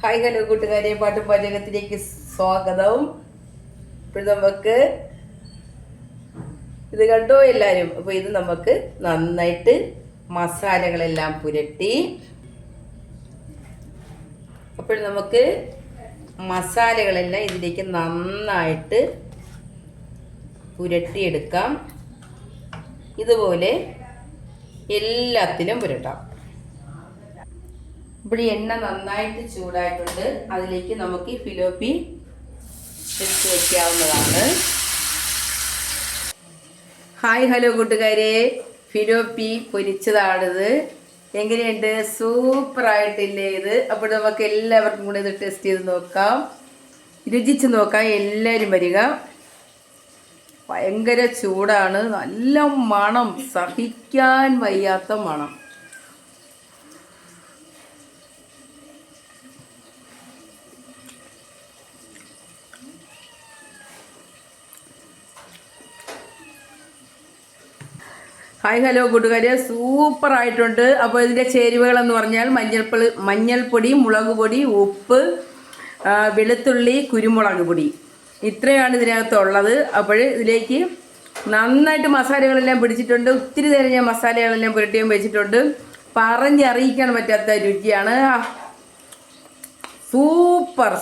Hi hello കൂട്ടുകാരെ, പാട്ടും പാചകത്തിലേക്ക് സ്വാഗതം. ഇപ്പോൾ നമുക്ക് ഇത് കണ്ടോ എല്ലാവരും. അപ്പോൾ ഇത് നമുക്ക് നന്നായിട്ട് മസാലകളെല്ലാം പുരട്ടി, അപ്പോൾ നമുക്ക് മസാലകളെല്ലാം ഇതിലേക്ക് നന്നായിട്ട് പുരട്ടിയെടുക്കാം. ഇതുപോലെ എല്ലാത്തിലും പുരട്ടാം. ഇവിടെ എണ്ണ നന്നായിട്ട് ചൂടായിട്ടുണ്ട്. അതിലേക്ക് നമുക്ക് ഫിലോപ്പി എടുത്ത് വയ്ക്കാവുന്നതാണ്. ഹായ് ഹലോ കൂട്ടുകാരെ, ഫിലോപ്പി പൊരിച്ചതാണിത്. എങ്ങനെയുണ്ട്? സൂപ്പറായിട്ടില്ലേ ഇത്? അപ്പോൾ നമുക്ക് എല്ലാവർക്കും കൂടെ ഇത് ടെസ്റ്റ് ചെയ്ത് നോക്കാം, രുചിച്ച് നോക്കാം. എല്ലാവരും വരിക. ഭയങ്കര ചൂടാണ്, നല്ല മണം, സഹിക്കാൻ വയ്യാത്ത മണം. ഹായ് ഹലോ കൂട്ടുകാരെ, സൂപ്പറായിട്ടുണ്ട്. അപ്പോൾ ഇതിൻ്റെ ചേരുവകളെന്ന് പറഞ്ഞാൽ മഞ്ഞൾപ്പൊടി, മുളക് പൊടി, ഉപ്പ്, വെളുത്തുള്ളി, കുരുമുളക് പൊടി, ഇത്രയാണ് ഇതിനകത്തുള്ളത്. അപ്പോൾ ഇതിലേക്ക് നന്നായിട്ട് മസാലകളെല്ലാം പിടിച്ചിട്ടുണ്ട്. ഒത്തിരി നേരം ഞാൻ മസാലകളെല്ലാം പുരട്ടിയും വെച്ചിട്ടുണ്ട്. പറഞ്ഞറിയിക്കാൻ പറ്റാത്ത രുചിയാണ്. സൂപ്പർ.